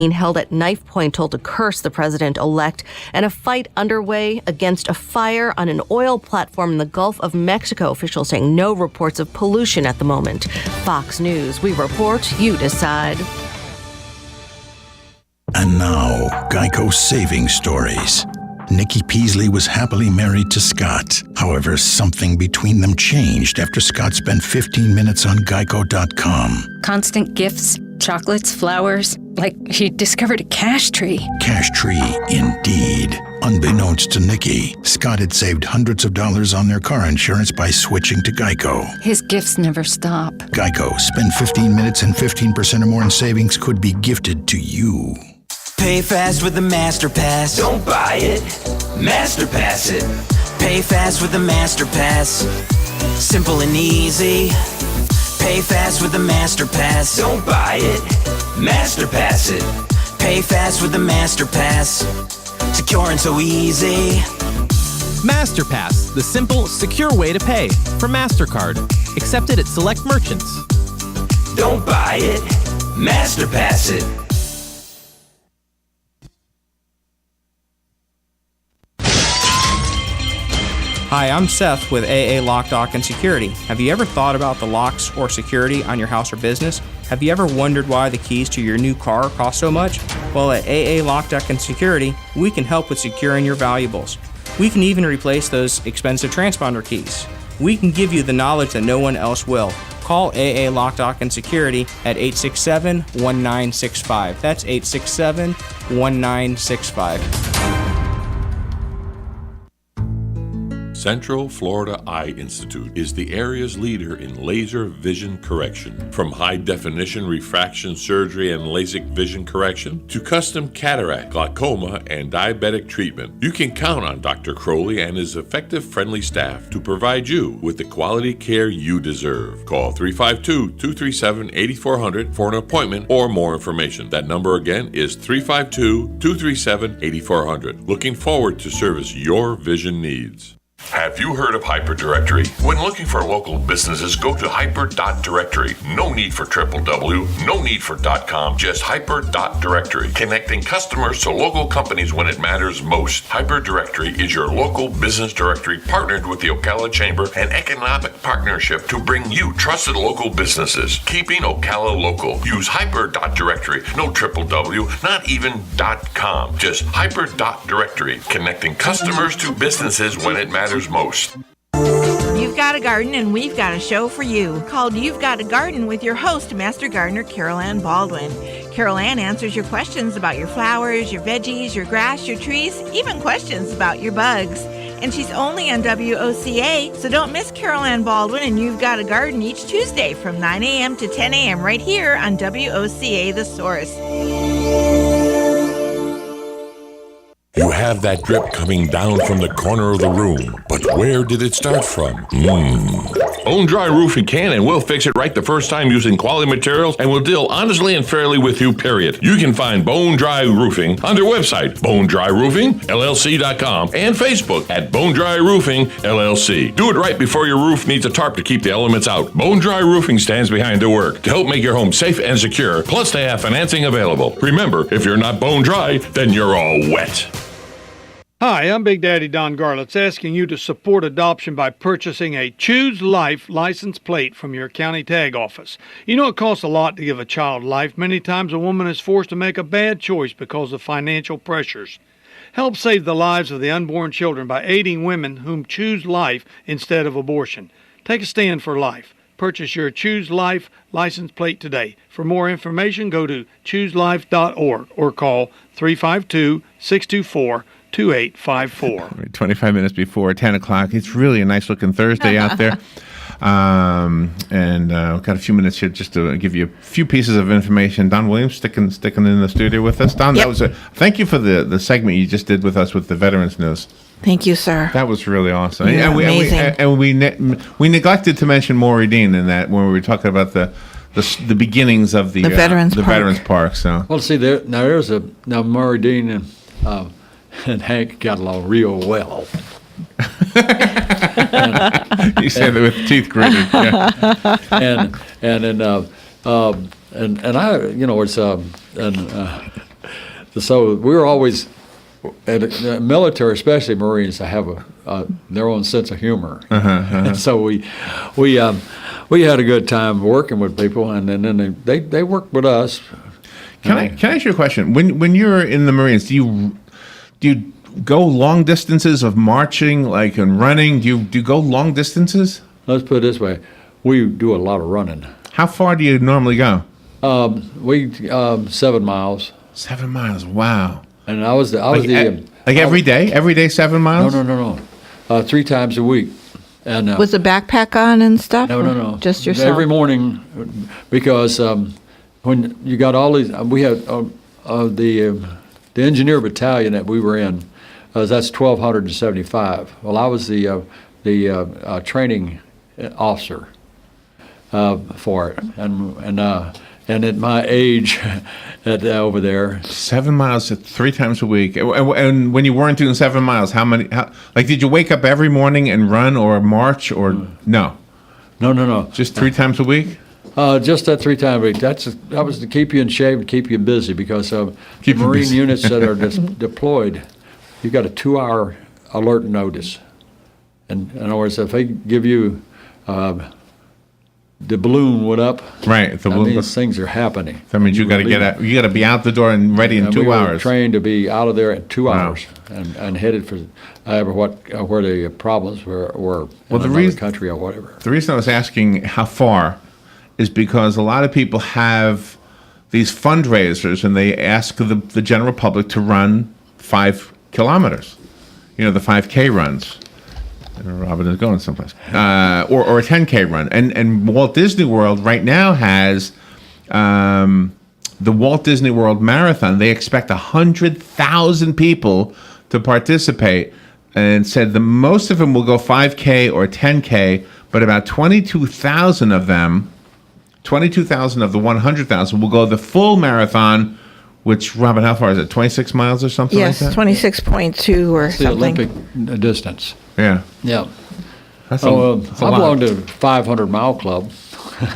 held at knife point told to curse the president-elect, and a fight underway against a fire on an oil platform in the Gulf of Mexico. Officials saying no reports of pollution at the moment. Fox News, we report, you decide. And now, Geico Saving Stories. Nikki Peasley was happily married to Scott. However, something between them changed after Scott spent 15 minutes on Geico.com. Constant gifts, chocolates, flowers, like he discovered a cash tree. Cash tree, indeed. Unbeknownst to Nikki, Scott had saved hundreds of dollars on their car insurance by switching to Geico. His gifts never stop. Geico. Spend 15 minutes and 15% or more in savings could be gifted to you. Pay fast with the MasterPass. Don't buy it, MasterPass it. Pay fast with the MasterPass. Simple and easy. Pay fast with the MasterPass. Don't buy it, MasterPass it. Pay fast with the MasterPass. Secure and so easy. MasterPass, the simple, secure way to pay from MasterCard. Accepted at select merchants. Don't buy it, MasterPass it. Hi, I'm Seth with AA Lock, Dock & Security. Have you ever thought about the locks or security on your house or business? Have you ever wondered why the keys to your new car cost so much? Well, at AA Lock, Dock & Security, we can help with securing your valuables. We can even replace those expensive transponder keys. We can give you the knowledge that no one else will. Call AA Lock, Dock & Security at 867-1965. That's 867-1965. Central Florida Eye Institute is the area's leader in laser vision correction. From high-definition refraction surgery and LASIK vision correction to custom cataract, glaucoma, and diabetic treatment, you can count on Dr. Crowley and his effective, friendly staff to provide you with the quality care you deserve. Call 352-237-8400 for an appointment or more information. That number again is 352-237-8400. Looking forward to service your vision needs. Have you heard of HyperDirectory? When looking for local businesses, go to hyper.directory. No need for www, no need for .com, just hyper.directory. Connecting customers to local companies when it matters most. HyperDirectory is your local business directory partnered with the Ocala Chamber and Economic Partnership to bring you trusted local businesses. Keeping Ocala local. Use hyper.directory. No www, not even .com, just hyper.directory. Connecting customers to businesses when it matters most. You've got a garden and we've got a show for you called You've Got a Garden with your host, Master Gardener Carol Ann Baldwin. Carol Ann answers your questions about your flowers, your veggies, your grass, your trees, even questions about your bugs. And she's only on WOCA, so don't miss Carol Ann Baldwin and You've Got a Garden each Tuesday from 9 a.m. to 10 a.m. right here on WOCA The Source. You have that drip coming down from the corner of the room, but where did it start from? Bone Dry Roofing can and will fix it right the first time using quality materials and will deal honestly and fairly with you, period. You can find Bone Dry Roofing on their website, bonedryroofingllc.com, and Facebook at Bone Dry Roofing LLC. Do it right before your roof needs a tarp to keep the elements out. Bone Dry Roofing stands behind the work to help make your home safe and secure, plus they have financing available. Remember, if you're not bone dry, then you're all wet. Hi, I'm Big Daddy Don Garlitz, asking you to support adoption by purchasing a Choose Life license plate from your county tag office. You know it costs a lot to give a child life. Many times a woman is forced to make a bad choice because of financial pressures. Help save the lives of the unborn children by aiding women whom choose life instead of abortion. Take a stand for life. Purchase your Choose Life license plate today. For more information, go to chooselife.org or call 352-624-2854. 25 minutes before 10 o'clock. It's really a nice looking Thursday out there. And we've got a few minutes here just to give you a few pieces of information. Don Williams sticking in the studio with us. Don, Yep. Thank you for the segment you just did with us with the Veterans News. Thank you, sir. That was really awesome. Yeah, amazing. We neglected to mention Maury Dean in that when we were talking about the beginnings of the Veterans Park. So well, see there's Maury Dean and Hank got along real well. You said that with teeth gritted. Yeah. and I, it's So we were always, the military, especially Marines, have their own sense of humor. And so we had a good time working with people, and then they worked with us. Can I ask you a question? When you're in the Marines, do you go long distances of marching, like and running? Do you go long distances? Let's put it this way: we do a lot of running. How far do you normally go? 7 miles. 7 miles. Wow. And I was every day? Every day 7 miles? No. 3 times a week. And With a backpack on and stuff? No. Just yourself? Every morning, because when you got all these, we had the engineer battalion that we were in. That's 1,275. Well, I was the training officer for it, and at my age, over there, 7 miles 3 times a week. And when you weren't doing 7 miles, did you wake up every morning and run or march or no? No. Just 3 times a week? Just that 3 times a week. That was to keep you in shape and keep you busy, because Marine units that are deployed, you got a 2-hour alert notice. And in other words, if they give you the balloon went up. Right. That means things are happening. That means you got to get out. You got to be out the door and ready in 2 hours. We were trained to be out of there in 2 hours and headed for where the problems were in another country or whatever. The reason I was asking how far is because a lot of people have these fundraisers and they ask the general public to run 5 kilometers. The 5K runs. Robin is going someplace. Or a 10K run. And Walt Disney World right now has the Walt Disney World Marathon. They expect 100,000 people to participate, and said the most of them will go 5K or 10K, but about 22,000 of them, 22,000 of the 100,000 will go the full marathon, which, Robin, how far is it? 26 miles or something like that? Yes, 26.2 or it's something. the Olympic distance. Yeah. Yeah. That's I belong to 500 Mile Club.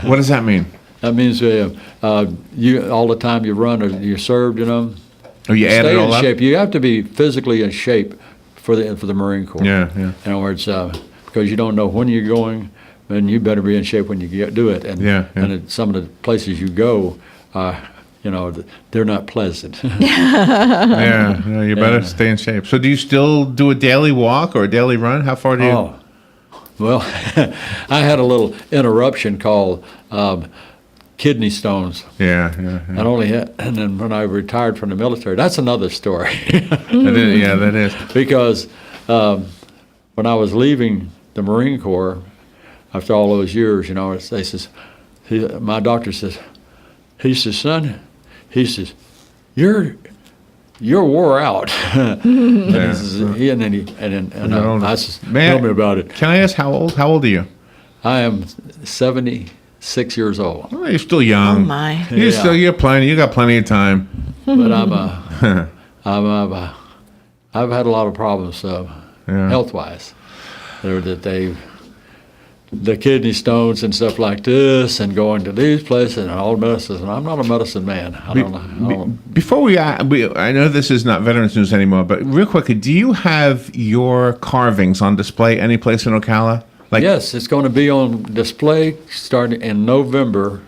What does that mean? That means you all the time you run, you're served, Oh, you add it all up? Stay in shape. You have to be physically in shape for the Marine Corps. Yeah. In other words, because you don't know when you're going, and you better be in shape when you do it. And and some of the places you go, they're not pleasant. Yeah, you better stay in shape. So do you still do a daily walk or a daily run? How far do you? Oh, well, I had a little interruption called kidney stones. Yeah. And then when I retired from the military, that's another story. That is. Because when I was leaving the Marine Corps, after all those years, they says, my doctor says, he says, son, he says, you're wore out. And I says, tell me about it. Can I ask how old? How old are you? I am 76 years old. Well, you're still young. Oh my! You got plenty of time. But I've had a lot of problems health-wise. The kidney stones and stuff like this, and going to these places and all medicines. And I'm not a medicine man. I don't know. Before I know this is not Veterans News anymore, but real quickly, do you have your carvings on display any place in Ocala? Yes, it's going to be on display starting in November.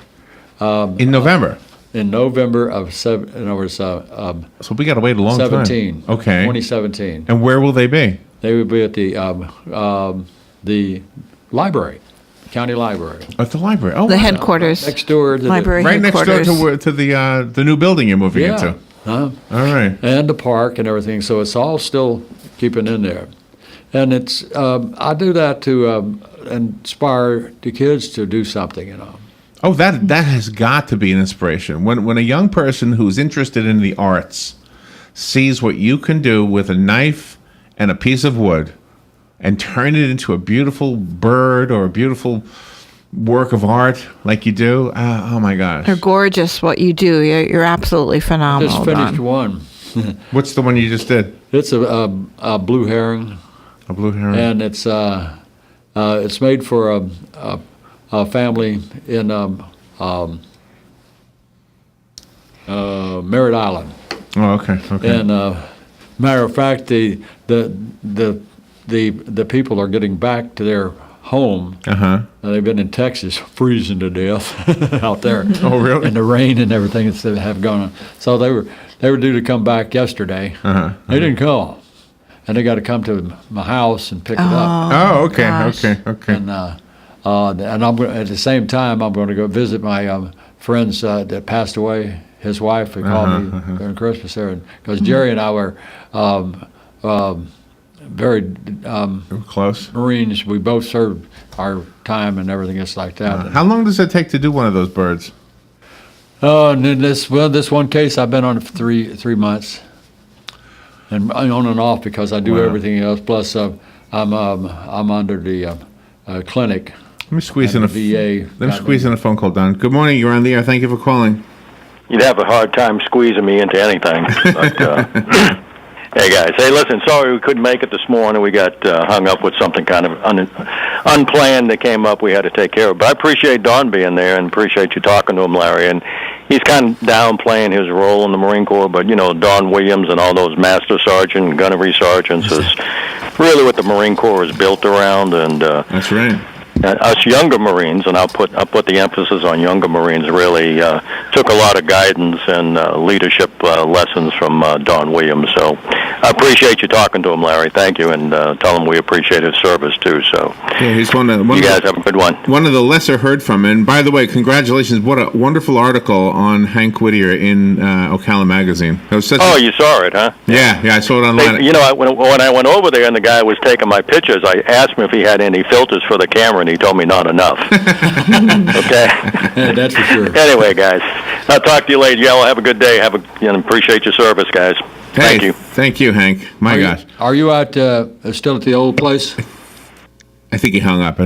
In November? In November of so we got to wait a long 17, time. Okay. 2017. And where will they be? They will be at the library, county library. At the library. Oh, the headquarters. Next door to library right headquarters. next door to the new building you're moving into. All right. And the park and everything. So it's all still keeping in there. And it's I do that to inspire the kids to do something, Oh, that has got to be an inspiration. When a young person who's interested in the arts sees what you can do with a knife and a piece of wood and turn it into a beautiful bird or a beautiful work of art like you do, oh my gosh. They're gorgeous what you do. You're absolutely phenomenal. Just finished Don. one. What's the one you just did? It's a blue heron. A blue heron. And it's made for a family in Merritt Island. Oh, okay. Okay. And matter of fact, the people are getting back to their home. They've been in Texas freezing to death out there. Oh, really? And the rain and everything that have gone on. So they were due to come back yesterday. They didn't come, and they got to come to my house and pick it up. Oh, okay, gosh. okay. And I'm gonna, at the same time, I'm going to go visit my friends that passed away. His wife, they called me during Christmas there, because Jerry and I were very close Marines. We both served our time and everything else like that. How long does it take to do one of those birds? And in this one case, I've been on it for three months, and on and off because I do everything else. Plus, I'm under the clinic. Let me squeeze in a VA. Let me squeeze in a phone call, Don. Good morning. You're on the air. Thank you for calling. You'd have a hard time squeezing me into anything. But, hey, guys. Hey, listen, sorry we couldn't make it this morning. We got hung up with something kind of unplanned that came up we had to take care of. But I appreciate Don being there and appreciate you talking to him, Larry. And he's kind of downplaying his role in the Marine Corps, but, Don Williams and all those master sergeant and gunnery sergeants is really what the Marine Corps is built around. And that's right. Us younger Marines, and I'll put the emphasis on younger Marines, really took a lot of guidance and leadership lessons from Don Williams. So I appreciate you talking to him, Larry. Thank you, and tell him we appreciate his service too. So yeah, he's one you guys have a good one. One of the lesser heard from. And by the way, congratulations! What a wonderful article on Hank Whittier in Ocala Magazine. It was such you saw it, huh? Yeah, I saw it online. When I went over there and the guy was taking my pictures, I asked him if he had any filters for the camera, and he told me not enough. Okay? That's for sure. Anyway, guys, I'll talk to you later. Y'all have a good day. Appreciate your service, guys. Thank you. Thank you, Hank. My gosh. Are you out still at the old place? I think he hung up.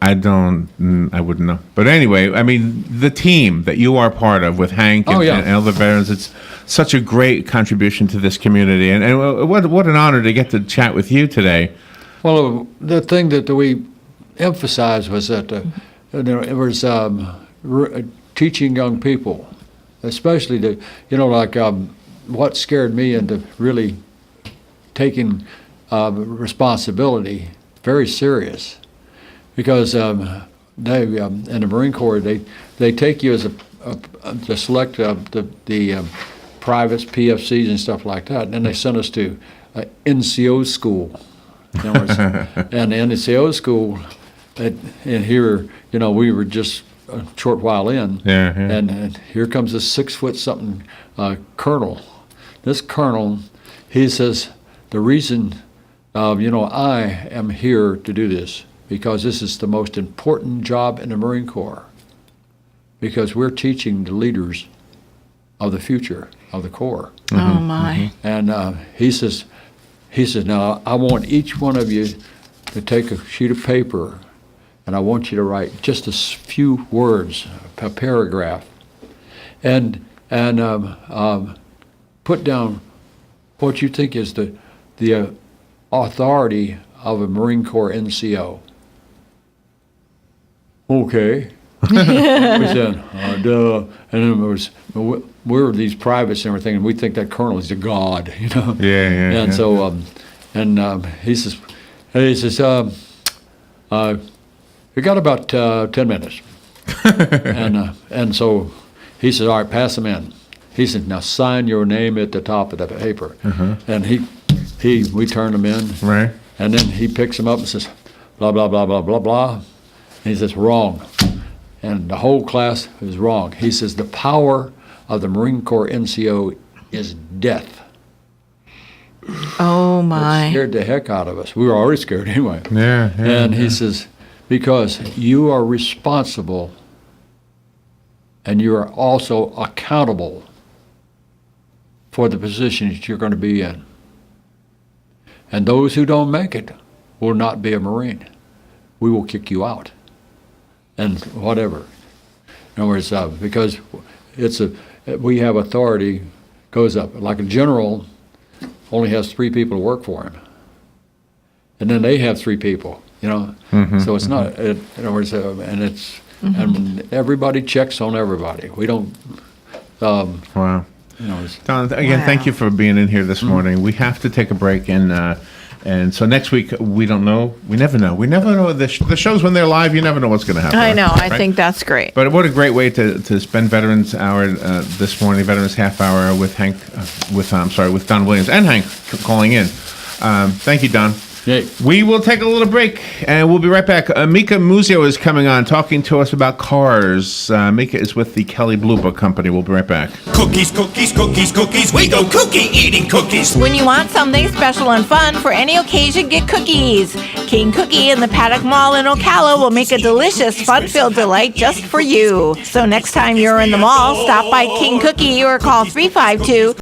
I wouldn't know. But anyway, I mean, the team that you are part of with Hank and other veterans, it's such a great contribution to this community. And what an honor to get to chat with you today. Well, the thing that we emphasized was that it was teaching young people, especially what scared me into really taking responsibility very serious, because they in the Marine Corps they take you as to select the privates, PFCs, and stuff like that, and then they send us to NCO school. And the NCO school, and here, we were just a short while in, and here comes this 6-foot-something colonel. This colonel, he says, the reason, I am here to do this, because this is the most important job in the Marine Corps, because we're teaching the leaders of the future of the Corps. Oh, my. And he says, now, I want each one of you to take a sheet of paper, and I want you to write just a few words, a paragraph, and put down what you think is the authority of a Marine Corps NCO. Okay. We said, duh. And then it was, we're these privates and everything, and we think that colonel is a god, And so, he says, we got about 10 minutes. And so he says, all right, pass them in. He said, now sign your name at the top of the paper. And we turn them in. Right. And then he picks them up and says, blah, blah, blah, blah, blah, blah. And he says, wrong. And the whole class is wrong. He says, the power of the Marine Corps NCO is death. Oh, my. It scared the heck out of us. We were already scared anyway. Yeah. He says, because you are responsible and you are also accountable for the position that you're going to be in. And those who don't make it will not be a Marine. We will kick you out. And whatever. In other words, because we have authority, goes up. Like a general only has 3 people to work for him. And then they have 3 people, So it's not, in other words, and everybody checks on everybody. We don't, wow. Don, again, thank you for being in here this morning. We have to take a break, and so next week we don't know. We never know. We never know the shows when they're live. You never know what's going to happen. I know. I right? think that's great. But what a great way to spend Veterans Hour this morning. Veterans Half Hour with with Don Williams and Hank calling in. Thank you, Don. Yay. We will take a little break, and we'll be right back. Mika Muzio is coming on, talking to us about cars. Mika is with the Kelly Blue Book Company. We'll be right back. Cookies, cookies, cookies, cookies. We go cookie eating cookies. When you want something special and fun for any occasion, get cookies. King Cookie in the Paddock Mall in Ocala will make a delicious, fun-filled delight just for you. So next time you're in the mall, stop by King Cookie or call 352